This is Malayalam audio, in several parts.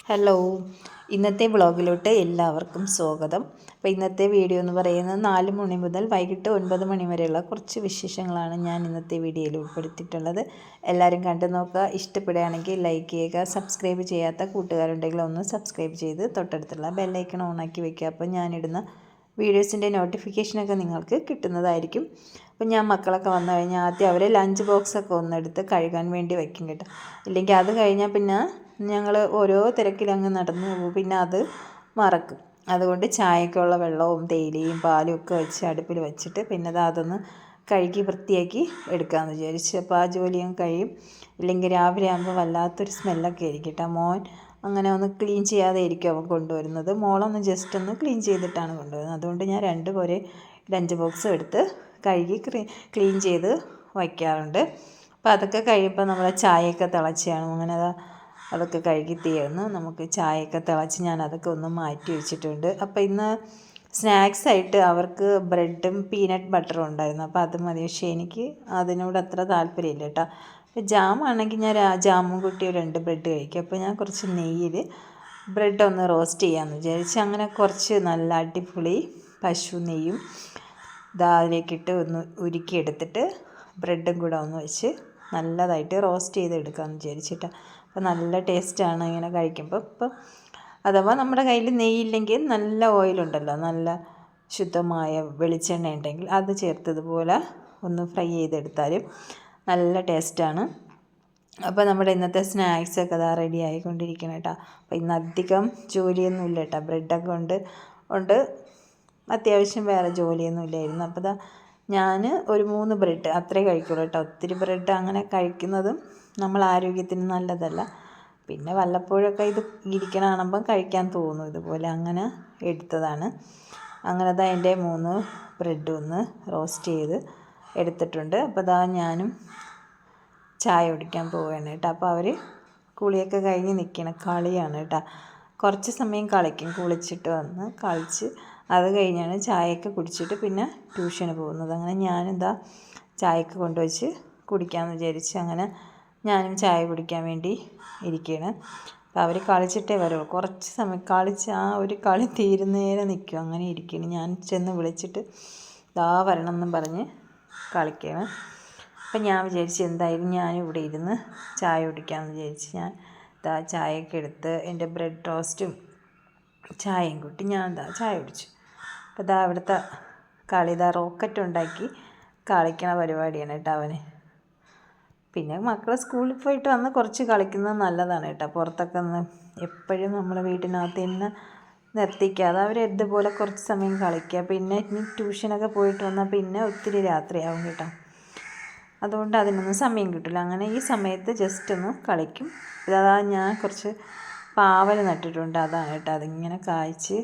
ഹലോ, ഇന്നത്തെ വ്ളോഗിലോട്ട് എല്ലാവർക്കും സ്വാഗതം. അപ്പോൾ ഇന്നത്തെ വീഡിയോ എന്ന് പറയുന്നത് 4 മണി മുതൽ വൈകിട്ട് 9 മണി വരെയുള്ള കുറച്ച് വിശേഷങ്ങളാണ് ഞാൻ ഇന്നത്തെ വീഡിയോയിൽ ഉൾപ്പെടുത്തിയിട്ടുള്ളത്. എല്ലാവരും കണ്ടു നോക്കുക. ഇഷ്ടപ്പെടുകയാണെങ്കിൽ ലൈക്ക് ചെയ്യുക. സബ്സ്ക്രൈബ് ചെയ്യാത്ത കൂട്ടുകാരുണ്ടെങ്കിൽ ഒന്ന് സബ്സ്ക്രൈബ് ചെയ്ത് തൊട്ടടുത്തുള്ള ബെല്ലൈക്കൺ ഓണാക്കി വയ്ക്കുക. അപ്പോൾ ഞാനിടുന്ന വീഡിയോസിൻ്റെ നോട്ടിഫിക്കേഷനൊക്കെ നിങ്ങൾക്ക് കിട്ടുന്നതായിരിക്കും. അപ്പോൾ ഞാൻ മക്കളൊക്കെ വന്നു കഴിഞ്ഞാൽ ആദ്യം അവരെ ലഞ്ച് ബോക്സൊക്കെ ഒന്നെടുത്ത് കഴുകാൻ വേണ്ടി വയ്ക്കും കേട്ടോ. ഇല്ലെങ്കിൽ അത് കഴിഞ്ഞാൽ പിന്നെ ഞങ്ങൾ ഓരോ തിരക്കിലങ്ങ് നടന്നു പോകും, പിന്നെ അത് മറക്കും. അതുകൊണ്ട് ചായക്കുള്ള വെള്ളവും തേയിലയും പാലും ഒക്കെ വെച്ച് അടുപ്പിൽ വെച്ചിട്ട് പിന്നെ അതൊന്ന് കഴുകി വൃത്തിയാക്കി എടുക്കാമെന്ന് വിചാരിച്ചു. അപ്പോൾ ആ ജോലിയും കഴിയും. ഇല്ലെങ്കിൽ രാവിലെ ആകുമ്പോൾ വല്ലാത്തൊരു സ്മെല്ലൊക്കെ ആയിരിക്കും കേട്ടോ. മോൻ അങ്ങനെ ഒന്ന് ക്ലീൻ ചെയ്യാതെ ആയിരിക്കും അവൻ കൊണ്ടുവരുന്നത്. മോളൊന്ന് ജസ്റ്റ് ഒന്ന് ക്ലീൻ ചെയ്തിട്ടാണ് കൊണ്ടുവരുന്നത്. അതുകൊണ്ട് ഞാൻ 2 പേരെ ലഞ്ച് ബോക്സ് എടുത്ത് കഴുകി ക്ലീൻ ചെയ്ത് വയ്ക്കാറുണ്ട്. അപ്പോൾ അതൊക്കെ കഴിയുമ്പോൾ നമ്മളെ ചായയൊക്കെ തിളച്ചാണ് അങ്ങനെ അതൊക്കെ കഴുകി തീർന്ന് നമുക്ക് ചായയൊക്കെ തിളച്ച് ഞാൻ അതൊക്കെ ഒന്ന് മാറ്റി വെച്ചിട്ടുണ്ട്. അപ്പോൾ ഇന്ന് സ്നാക്സായിട്ട് അവർക്ക് ബ്രെഡും പീനട്ട് ബട്ടറും ഉണ്ടായിരുന്നു. അപ്പോൾ അത് മതി. പക്ഷേ എനിക്ക് അതിനോട് അത്ര താല്പര്യമില്ല കേട്ടോ. അപ്പോൾ ജാമാണെങ്കിൽ ഞാൻ ജാമും കൂട്ടി 2 ബ്രെഡ് കഴിക്കും. അപ്പോൾ ഞാൻ കുറച്ച് നെയ്യിൽ ബ്രെഡ് ഒന്ന് റോസ്റ്റ് ചെയ്യാമെന്ന് വിചാരിച്ച് അങ്ങനെ കുറച്ച് നല്ല അടിപൊളി പശു നെയ്യും അതിലേക്കിട്ട് ഒന്ന് ഉരുക്കിയെടുത്തിട്ട് ബ്രെഡും കൂടെ ഒന്ന് വെച്ച് നല്ലതായിട്ട് റോസ്റ്റ് ചെയ്ത് എടുക്കാമെന്ന് വിചാരിച്ചിട്ട്. അപ്പോൾ നല്ല ടേസ്റ്റാണ് ഇങ്ങനെ കഴിക്കുമ്പോൾ. ഇപ്പം അഥവാ നമ്മുടെ കയ്യിൽ നെയ്യില്ലെങ്കിൽ നല്ല ഓയിലുണ്ടല്ലോ, നല്ല ശുദ്ധമായ വെളിച്ചെണ്ണ ഉണ്ടെങ്കിൽ അത് ചേർത്തതുപോലെ ഒന്ന് ഫ്രൈ ചെയ്തെടുത്താലും നല്ല ടേസ്റ്റാണ്. അപ്പോൾ നമ്മുടെ ഇന്നത്തെ സ്നാക്സൊക്കെ അതാ റെഡി ആയിക്കൊണ്ടിരിക്കണം കേട്ടോ. അപ്പോൾ ഇന്ന് അധികം ജോലിയൊന്നുമില്ല കേട്ടോ. ബ്രെഡൊക്കെ ഉണ്ട് അത്യാവശ്യം വേറെ ജോലിയൊന്നും ഇല്ലായിരുന്നു. അപ്പോൾ ഞാൻ ഒരു 3 ബ്രെഡ് അത്രേ കഴിക്കുള്ളൂ കേട്ടോ. ഒത്തിരി ബ്രെഡ് അങ്ങനെ കഴിക്കുന്നതും നമ്മൾ ആരോഗ്യത്തിന് നല്ലതല്ല. പിന്നെ വല്ലപ്പോഴൊക്കെ ഇത് ഇരിക്കണ കാണുമ്പം കഴിക്കാൻ തോന്നും. ഇതുപോലെ അങ്ങനെ എടുത്തതാണ്. അങ്ങനെ എൻ്റെ 3 ബ്രെഡും ഒന്ന് റോസ്റ്റ് ചെയ്ത് എടുത്തിട്ടുണ്ട്. അപ്പോൾ ഞാനും ചായ കുടിക്കാൻ പോവുകയാണ് കേട്ടോ. അപ്പോൾ അവർ കുളിയൊക്കെ കഴിഞ്ഞ് നിൽക്കണം, കളിയാണ് കേട്ടോ. കുറച്ച് സമയം കളിക്കും, കുളിച്ചിട്ട് വന്ന് കളിച്ച് അത് കഴിഞ്ഞാണ് ചായയൊക്കെ കുടിച്ചിട്ട് പിന്നെ ട്യൂഷന് പോകുന്നത്. അങ്ങനെ ഞാനിതാ ചായയൊക്കെ കൊണ്ടുവച്ച് കുടിക്കാമെന്ന് വിചാരിച്ച് അങ്ങനെ ഞാനും ചായ കുടിക്കാൻ വേണ്ടി ഇരിക്കുകയാണ്. അപ്പോൾ അവർ കളിച്ചിട്ടേ വരുള്ളൂ. കുറച്ച് സമയം കളിച്ച് ആ ഒരു കളി തീരുന്നേരെ നിൽക്കും, അങ്ങനെ ഇരിക്കുകയാണ്. ഞാൻ ചെന്ന് വിളിച്ചിട്ട് വരണം എന്നും പറഞ്ഞ് കളിക്കുകയാണ്. അപ്പം ഞാൻ വിചാരിച്ച് എന്തായാലും ഞാനിവിടെ ഇരുന്ന് ചായ കുടിക്കാമെന്ന് വിചാരിച്ച് ഞാൻ ചായയൊക്കെ എടുത്ത് എൻ്റെ ബ്രെഡ് ടോസ്റ്റും ചായയും കൂട്ടി ഞാൻ ചായ കുടിച്ചു. അപ്പോൾ അവിടുത്തെ കളി റോക്കറ്റ് ഉണ്ടാക്കി കളിക്കണ പരിപാടിയാണ് കേട്ടോ അവന്. പിന്നെ മക്കൾ സ്കൂളിൽ പോയിട്ട് വന്ന് കുറച്ച് കളിക്കുന്നത് നല്ലതാണ് കേട്ടോ. പുറത്തൊക്കെ ഒന്ന് എപ്പോഴും നമ്മൾ വീട്ടിനകത്ത് തന്നെ നിർത്തിക്കാതെ അവർ ഇതുപോലെ കുറച്ച് സമയം കളിക്കുക. പിന്നെ ഇനി ട്യൂഷനൊക്കെ പോയിട്ട് വന്നാൽ പിന്നെ ഒത്തിരി രാത്രിയാവും കേട്ടോ. അതുകൊണ്ട് അതിനൊന്നും സമയം കിട്ടില്ല. അങ്ങനെ ഈ സമയത്ത് ജസ്റ്റ് ഒന്ന് കളിക്കും. ഞാൻ കുറച്ച് പാവൽ നട്ടിട്ടുണ്ട്, അതാണ് കേട്ടോ. അതിങ്ങനെ കായ്ച്ച്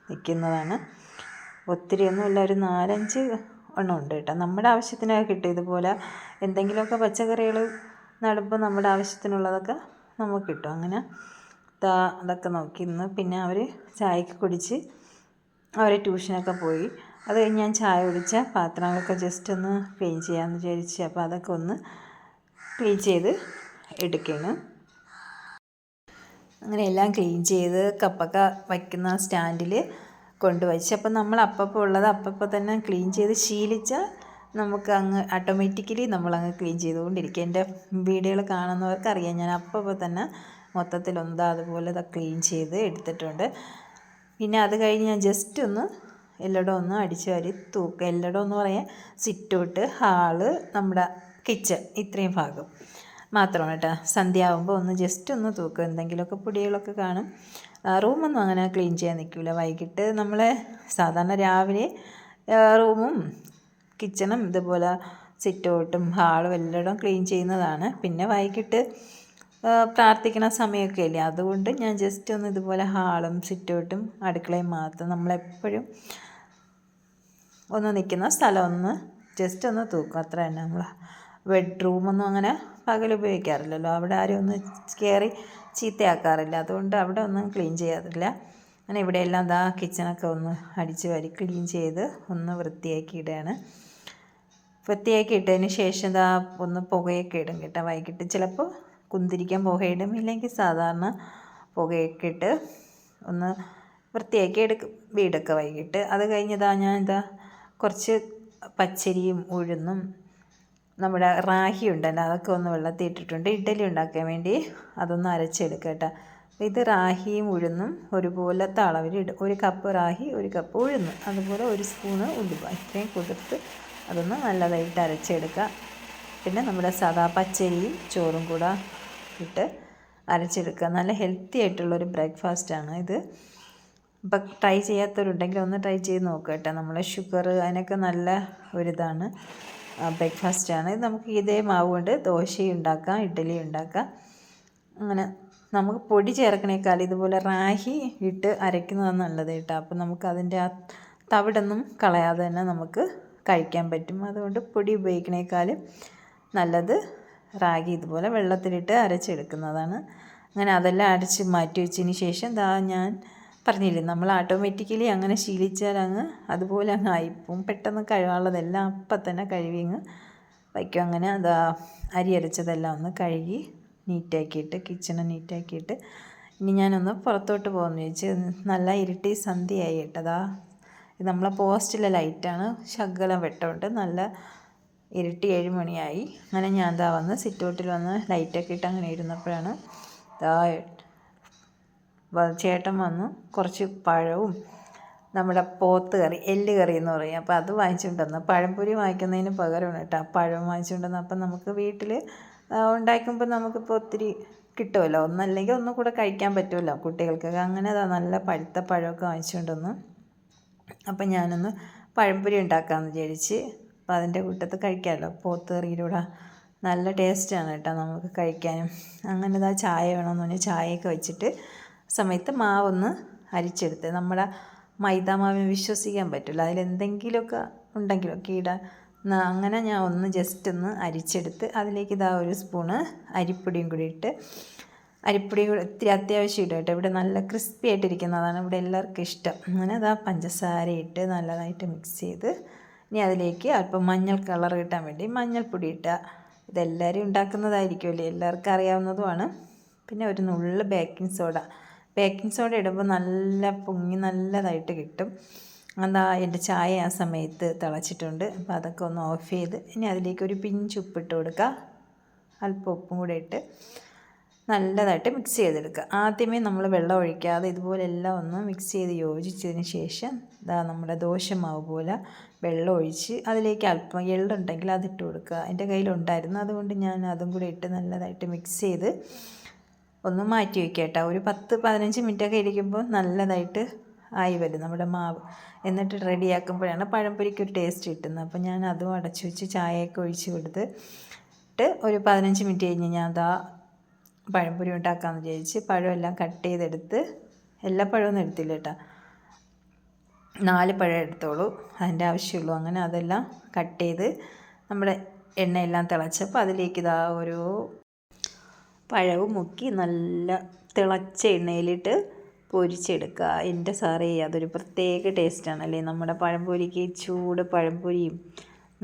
നിൽക്കുന്നതാണ്. ഒത്തിരിയൊന്നുമില്ല, ഒരു 4-5 എണ്ണം ഉണ്ട് കേട്ടോ. നമ്മുടെ ആവശ്യത്തിനൊക്കെ കിട്ടും. ഇതുപോലെ എന്തെങ്കിലുമൊക്കെ പച്ചക്കറികൾ നടുമ്പോൾ നമ്മുടെ ആവശ്യത്തിനുള്ളതൊക്കെ നമുക്ക് കിട്ടും. അങ്ങനെ അതൊക്കെ നോക്കി ഇന്ന് പിന്നെ അവർ ചായയൊക്കെ കുടിച്ച് അവർ ട്യൂഷനൊക്കെ പോയി. അത് കഴിഞ്ഞ് ഞാൻ ചായ കുടിച്ച പാത്രങ്ങളൊക്കെ ജസ്റ്റ് ഒന്ന് ക്ലീൻ ചെയ്യാമെന്ന് വിചാരിച്ച് അപ്പോൾ അതൊക്കെ ഒന്ന് ക്ലീൻ ചെയ്ത് എടുക്കുകയാണ്. അങ്ങനെ എല്ലാം ക്ലീൻ ചെയ്ത് കപ്പൊക്കെ വയ്ക്കുന്ന സ്റ്റാൻഡിൽ കൊണ്ടുവച്ച് അപ്പോൾ നമ്മൾ അപ്പപ്പോൾ ഉള്ളത് അപ്പപ്പോൾ തന്നെ ക്ലീൻ ചെയ്ത് ശീലിച്ചാൽ നമുക്ക് അങ്ങ് ഓട്ടോമാറ്റിക്കലി നമ്മളങ്ങ് ക്ലീൻ ചെയ്തുകൊണ്ടിരിക്കും. എൻ്റെ വീഡിയോകൾ കാണുന്നവർക്കറിയാം ഞാൻ അപ്പപ്പോൾ തന്നെ മൊത്തത്തിലൊന്ന് അതുപോലെ ക്ലീൻ ചെയ്ത് എടുത്തിട്ടുണ്ട്. പിന്നെ അത് കഴിഞ്ഞ് ഞാൻ ജസ്റ്റ് ഒന്ന് എല്ലായിടവും ഒന്ന് അടിച്ച് വാരി തൂക്കുക. എല്ലായിടവും എന്ന് പറയാൻ സിറ്റൗട്ട്, ഹാള്, നമ്മുടെ കിച്ചൺ, ഇത്രയും ഭാഗം മാത്രമാണ് കേട്ടോ. സന്ധ്യ ആകുമ്പോൾ ഒന്ന് ജസ്റ്റ് ഒന്ന് തൂക്കുക. എന്തെങ്കിലുമൊക്കെ പൊടികളൊക്കെ കാണും. റൂമൊന്നും അങ്ങനെ ക്ലീൻ ചെയ്യാൻ നിൽക്കില്ല. വൈകിട്ട് നമ്മളെ സാധാരണ രാവിലെ റൂമും കിച്ചണും ഇതുപോലെ സിറ്റൗട്ടും ഹാളും എല്ലായിടവും ക്ലീൻ ചെയ്യുന്നതാണ്. പിന്നെ വൈകിട്ട് പ്രാർത്ഥിക്കണ സമയമൊക്കെ അല്ലേ, അതുകൊണ്ട് ഞാൻ ജസ്റ്റ് ഒന്ന് ഇതുപോലെ ഹാളും സിറ്റൗട്ടും അടുക്കളയും മാത്രം നമ്മളെപ്പോഴും ഒന്ന് നിൽക്കുന്ന സ്ഥലം ഒന്ന് ജസ്റ്റ് ഒന്ന് തൂക്കും, അത്ര തന്നെ. നമ്മൾ ബെഡ്റൂമൊന്നും അങ്ങനെ പകൽ ഉപയോഗിക്കാറില്ലല്ലോ, അവിടെ ആരും ഒന്ന് കയറി ചീത്തയാക്കാറില്ല, അതുകൊണ്ട് അവിടെ ഒന്നും ക്ലീൻ ചെയ്യാറില്ല. അങ്ങനെ ഇവിടെയെല്ലാം കിച്ചണൊക്കെ ഒന്ന് അടിച്ച് വാരി ക്ലീൻ ചെയ്ത് ഒന്ന് വൃത്തിയാക്കി ഇടുകയാണ്. വൃത്തിയാക്കി ഇട്ടതിന് ശേഷം ഒന്ന് പുകയൊക്കെ ഇടും കേട്ടോ. വൈകിട്ട് ചിലപ്പോൾ കുന്തിരിക്കാൻ പുകയിടും, ഇല്ലെങ്കിൽ സാധാരണ പുകയൊക്കെ ഇട്ട് ഒന്ന് വൃത്തിയാക്കി എടുക്കും വീടൊക്കെ വൈകിട്ട്. അത് കഴിഞ്ഞതാ ഞാൻ കുറച്ച് പച്ചരിയും ഉഴുന്നും നമ്മുടെ റാഗി ഉണ്ടല്ലോ അതൊക്കെ ഒന്ന് വെള്ളത്തിൽ ഇട്ടിട്ടുണ്ട്. ഇഡ്ഡലി ഉണ്ടാക്കാൻ വേണ്ടി അതൊന്ന് അരച്ചെടുക്കുക കേട്ടോ. ഇത് റാഗിയും ഉഴുന്നും ഒരുപോലത്തെ അളവിൽ ഇടും. 1 കപ്പ് റാഗി 1 കപ്പ് ഉഴുന്ന്, അതുപോലെ 1 സ്പൂണ് ഉലുവ, ഇത്രയും കുതിർത്ത് അതൊന്ന് നല്ലതായിട്ട് അരച്ചെടുക്കുക. പിന്നെ നമ്മുടെ സാദാ പച്ചരിയും ചോറും കൂടെ ഇട്ട് അരച്ചെടുക്കുക. നല്ല ഹെൽത്തി ആയിട്ടുള്ളൊരു ബ്രേക്ക്ഫാസ്റ്റാണ് ഇത്. ഇപ്പം ട്രൈ ചെയ്യാത്തവരുണ്ടെങ്കിൽ ഒന്ന് ട്രൈ ചെയ്ത് നോക്കുക കേട്ടോ. നമ്മളെ ഷുഗർ അതിനൊക്കെ നല്ല ഒരിതാണ് ബ്രേക്ക്ഫാസ്റ്റാണ്. നമുക്ക് ഇതേ മാവ് കൊണ്ട് ദോശയും ഉണ്ടാക്കാം, ഇഡ്ഡലി ഉണ്ടാക്കാം. അങ്ങനെ നമുക്ക് പൊടി ചേർക്കണേക്കാൾ ഇതുപോലെ റാഗി ഇട്ട് അരയ്ക്കുന്നതാണ് നല്ലത് കേട്ടോ. അപ്പം നമുക്ക് അതിൻ്റെ ആ തവിടൊന്നും കളയാതെ തന്നെ നമുക്ക് കഴിക്കാൻ പറ്റും. അതുകൊണ്ട് പൊടി ഉപയോഗിക്കണേക്കാളും നല്ലത് റാഗി ഇതുപോലെ വെള്ളത്തിലിട്ട് അരച്ചെടുക്കുന്നതാണ്. അങ്ങനെ അതെല്ലാം അരച്ച് മാറ്റി വെച്ചതിന് ശേഷം ഞാൻ പറഞ്ഞില്ലേ, നമ്മൾ ഓട്ടോമാറ്റിക്കലി അങ്ങനെ ശീലിച്ചാൽ അതുപോലെ ആയിപ്പോവും. പെട്ടെന്ന് കഴുകാനുള്ളതെല്ലാം അപ്പം തന്നെ കഴുകി വയ്ക്കും. അങ്ങനെ അരി അരച്ചതെല്ലാം ഒന്ന് കഴുകി നീറ്റാക്കിയിട്ട് കിച്ചണ് നീറ്റാക്കിയിട്ട് ഇനി ഞാനൊന്ന് പുറത്തോട്ട് പോകുമെന്ന് ചോദിച്ച് നല്ല ഇരുട്ടി സന്ധ്യയായി കേട്ടതാ. ഇത് നമ്മളെ പോസ്റ്റിലെ ലൈറ്റാണ്, ശകലം വെട്ടമുണ്ട്. നല്ല ഇരുട്ടി 7 മണിയായി. അങ്ങനെ ഞാൻ വന്ന് സിറ്റൗട്ടിൽ വന്ന് ലൈറ്റൊക്കെ ഇട്ട് അങ്ങനെ ഇരുന്നപ്പോഴാണ് ചേട്ടൻ വന്നു കുറച്ച് പഴവും നമ്മുടെ പോത്ത് കറി, എല്ല് കറി എന്ന് പറയും, അപ്പോൾ അത് വാങ്ങിച്ചുകൊണ്ട് വന്നു. പഴംപൊരി വാങ്ങിക്കുന്നതിന് പകരമാണ് കേട്ടോ പഴം വാങ്ങിച്ചുകൊണ്ട് വന്നു. അപ്പം നമുക്ക് വീട്ടിൽ ഉണ്ടാക്കുമ്പോൾ നമുക്കിപ്പോൾ ഒത്തിരി കിട്ടുമല്ലോ, ഒന്നല്ലെങ്കിൽ ഒന്നും കൂടെ കഴിക്കാൻ പറ്റുമല്ലോ കുട്ടികൾക്കൊക്കെ. അങ്ങനെ നല്ല പഴുത്ത പഴമൊക്കെ വാങ്ങിച്ചുകൊണ്ട് വന്നു. അപ്പം ഞാനൊന്ന് പഴംപൊരി ഉണ്ടാക്കാമെന്ന് വിചാരിച്ച്. അപ്പോൾ അതിൻ്റെ കൂട്ടത്ത് കഴിക്കാമല്ലോ, പോത്ത് കറിയിലൂടെ നല്ല ടേസ്റ്റാണ് കേട്ടോ നമുക്ക് കഴിക്കാനും. അങ്ങനെ ചായ വേണമെന്ന് പറഞ്ഞാൽ ചായയൊക്കെ വെച്ചിട്ട് സമയത്ത് മാവൊന്ന് അരിച്ചെടുത്ത്. നമ്മുടെ മൈദാമാവിന് വിശ്വസിക്കാൻ പറ്റില്ല, അതിലെന്തെങ്കിലുമൊക്കെ ഉണ്ടെങ്കിലൊക്കെ അങ്ങനെ ഞാൻ ഒന്ന് ജസ്റ്റ് ഒന്ന് അരിച്ചെടുത്ത് അതിലേക്ക് 1 സ്പൂണ് അരിപ്പൊടിയും കൂടി ഇട്ട്, അരിപ്പൊടി ഇത്തിരി അത്യാവശ്യം ഇടും കേട്ടോ. ഇവിടെ നല്ല ക്രിസ്പി ആയിട്ടിരിക്കുന്നതാണ് ഇവിടെ എല്ലാവർക്കും ഇഷ്ടം. അങ്ങനെ പഞ്ചസാര ഇട്ട് നല്ലതായിട്ട് മിക്സ് ചെയ്ത് ഇനി അതിലേക്ക് അല്പം മഞ്ഞൾ കളർ കിട്ടാൻ വേണ്ടി മഞ്ഞൾപ്പൊടി ഇട്ടുക. ഇതെല്ലാവരും ഉണ്ടാക്കുന്നതായിരിക്കുമല്ലേ, എല്ലാവർക്കും അറിയാവുന്നതുമാണ്. പിന്നെ ഒരു നുള്ള് ബേക്കിംഗ് സോഡ ഇടുമ്പോൾ നല്ല പൊങ്ങി നല്ലതായിട്ട് കിട്ടും. എൻ്റെ ചായ ആ സമയത്ത് തിളച്ചിട്ടുണ്ട്. അപ്പോൾ അതൊക്കെ ഒന്ന് ഓഫ് ചെയ്ത് ഇനി അതിലേക്ക് ഒരു പിഞ്ച് ഉപ്പിട്ട് കൊടുക്കുക, അല്പം ഉപ്പും കൂടെ ഇട്ട് നല്ലതായിട്ട് മിക്സ് ചെയ്തെടുക്കുക. ആദ്യമേ നമ്മൾ വെള്ളം ഒഴിക്കാതെ ഇതുപോലെ എല്ലാം ഒന്ന് മിക്സ് ചെയ്ത് യോജിച്ചതിന് ശേഷം നമ്മുടെ ദോശമാവ് പോലെ വെള്ളം ഒഴിച്ച് അതിലേക്ക് അല്പം എള്ളുണ്ടെങ്കിൽ അതിട്ട് കൊടുക്കുക. എൻ്റെ കയ്യിലുണ്ടായിരുന്നു, അതുകൊണ്ട് ഞാൻ അതും കൂടെ ഇട്ട് നല്ലതായിട്ട് മിക്സ് ചെയ്ത് ഒന്ന് മാറ്റി വയ്ക്കുക കേട്ടോ. ഒരു 10-15 മിനിറ്റൊക്കെ ഇരിക്കുമ്പോൾ നല്ലതായിട്ട് ആയി വരും നമ്മുടെ മാവ്. എന്നിട്ട് റെഡിയാക്കുമ്പോഴാണ് പഴംപൊരിക്കൊരു ടേസ്റ്റ് കിട്ടുന്നത്. അപ്പോൾ ഞാൻ അതും അടച്ചു വെച്ച് ചായയൊക്കെ ഒഴിച്ച് കൊടുത്തിട്ട് ഒരു 15 മിനിറ്റ് കഴിഞ്ഞ് ഞാൻ പഴംപൊരി ഉണ്ടാക്കാമെന്ന് വിചാരിച്ച് പഴമെല്ലാം കട്ട് ചെയ്തെടുത്ത്, എല്ലാ പഴമൊന്നും എടുത്തില്ല കേട്ടോ, 4 പഴം എടുത്തോളൂ, അതിൻ്റെ ആവശ്യമുള്ളൂ. അങ്ങനെ അതെല്ലാം കട്ട് ചെയ്ത് നമ്മുടെ എണ്ണയെല്ലാം തിളച്ചപ്പോൾ അതിലേക്ക് ഒരു പഴവും മുക്കി നല്ല തിളച്ച എണ്ണയിലിട്ട് പൊരിച്ചെടുക്കുക. എൻ്റെ സാറേ അതൊരു പ്രത്യേക ടേസ്റ്റാണല്ലേ, നമ്മുടെ പഴംപൊരിക്ക് ചൂട് പഴംപൊരിയും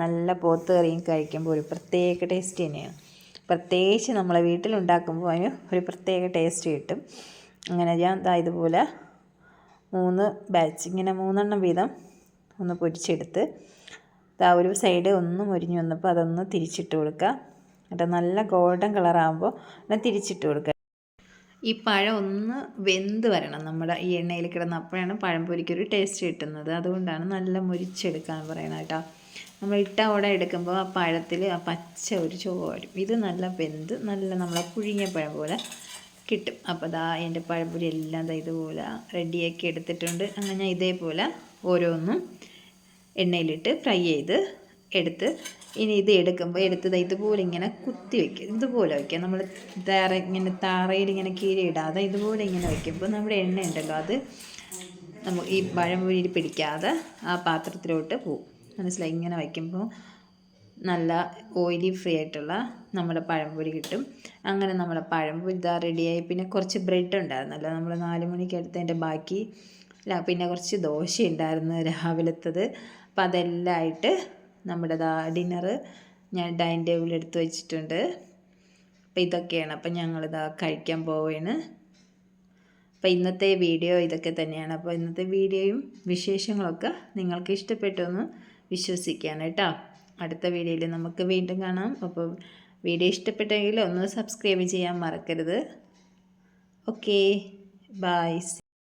നല്ല പോത്ത് കറിയും കഴിക്കുമ്പോൾ ഒരു പ്രത്യേക ടേസ്റ്റ് തന്നെയാണ്. പ്രത്യേകിച്ച് നമ്മളെ വീട്ടിലുണ്ടാക്കുമ്പോൾ അതിന് ഒരു പ്രത്യേക ടേസ്റ്റ് കിട്ടും. അങ്ങനെ ഞാൻ ഇതുപോലെ 3 ബാച്ച് ഇങ്ങനെ 3 എണ്ണം വീതം ഒന്ന് പൊരിച്ചെടുത്ത് ഒരു സൈഡ് ഒന്ന് മൊരിഞ്ഞ് വന്നപ്പോൾ അതൊന്ന് തിരിച്ചിട്ട് കൊടുക്കുക. എന്നിട്ട് നല്ല ഗോൾഡൻ കളറാകുമ്പോൾ തിരിച്ചിട്ട് കൊടുക്കുക. ഈ പഴം ഒന്ന് വെന്ത് വരണം നമ്മുടെ ഈ എണ്ണയിൽ കിടന്ന്, അപ്പോഴാണ് പഴംപൊരിക്കൊരു ടേസ്റ്റ് കിട്ടുന്നത്. അതുകൊണ്ടാണ് നല്ല മുരിച്ചെടുക്കാൻ പറയണം കേട്ടോ. നമ്മൾ ഇട്ട ഓടെ എടുക്കുമ്പോൾ ആ പഴത്തിൽ ആ പച്ച ഒരു ചുവ വരും. ഇത് നല്ല വെന്ത് നല്ല നമ്മളെ പുഴുങ്ങിയ പഴം പോലെ കിട്ടും. അപ്പോൾ എൻ്റെ പഴംപൊരി എല്ലാം ഇതുപോലെ റെഡിയാക്കി എടുത്തിട്ടുണ്ട്. അങ്ങനെ ഞാൻ ഇതേപോലെ ഓരോന്നും എണ്ണയിലിട്ട് ഫ്രൈ ചെയ്ത് എടുത്ത് ഇനി ഇത് എടുക്കുമ്പോൾ എടുത്തത് ഇതുപോലെ ഇങ്ങനെ കുത്തി വയ്ക്കുക. ഇതുപോലെ വയ്ക്കുക, നമ്മൾ ഇങ്ങനെ താറയിൽ ഇങ്ങനെ കീഴിടാതെ ഇതുപോലെ ഇങ്ങനെ വയ്ക്കുമ്പോൾ നമ്മുടെ എണ്ണ ഉണ്ടല്ലോ അത് നമുക്ക് ഈ പഴംപൊരിയിൽ പിടിക്കാതെ ആ പാത്രത്തിലോട്ട് പോവും. മനസ്സിലായി? ഇങ്ങനെ വയ്ക്കുമ്പോൾ നല്ല ഓയിലി ഫ്രീ ആയിട്ടുള്ള നമ്മുടെ പഴംപൊരി കിട്ടും. അങ്ങനെ നമ്മുടെ പഴംപൊരി റെഡിയായി. പിന്നെ കുറച്ച് ബ്രെഡ് ഉണ്ടായിരുന്നല്ലോ നമ്മൾ 4 മണിക്ക് എടുത്തതിൻ്റെ ബാക്കി, പിന്നെ കുറച്ച് ദോശ ഉണ്ടായിരുന്നു രാവിലത്തത്. അപ്പം അതെല്ലാം ആയിട്ട് നമ്മുടെ ഡിന്നറ് ഞാൻ ഡൈനിങ് ടേബിളിൽ എടുത്ത് വെച്ചിട്ടുണ്ട്. അപ്പം ഇതൊക്കെയാണ്. അപ്പം ഞങ്ങളിതാ കഴിക്കാൻ പോവുകയാണ്. അപ്പോൾ ഇന്നത്തെ വീഡിയോ ഇതൊക്കെ തന്നെയാണ്. അപ്പോൾ ഇന്നത്തെ വീഡിയോയും വിശേഷങ്ങളൊക്കെ നിങ്ങൾക്ക് ഇഷ്ടപ്പെട്ടു എന്ന് വിശ്വസിക്കുകയാണ് കേട്ടോ. അടുത്ത വീഡിയോയിൽ നമുക്ക് വീണ്ടും കാണാം. അപ്പോൾ വീഡിയോ ഇഷ്ടപ്പെട്ടെങ്കിൽ ഒന്ന് സബ്സ്ക്രൈബ് ചെയ്യാൻ മറക്കരുത്. Okay, by.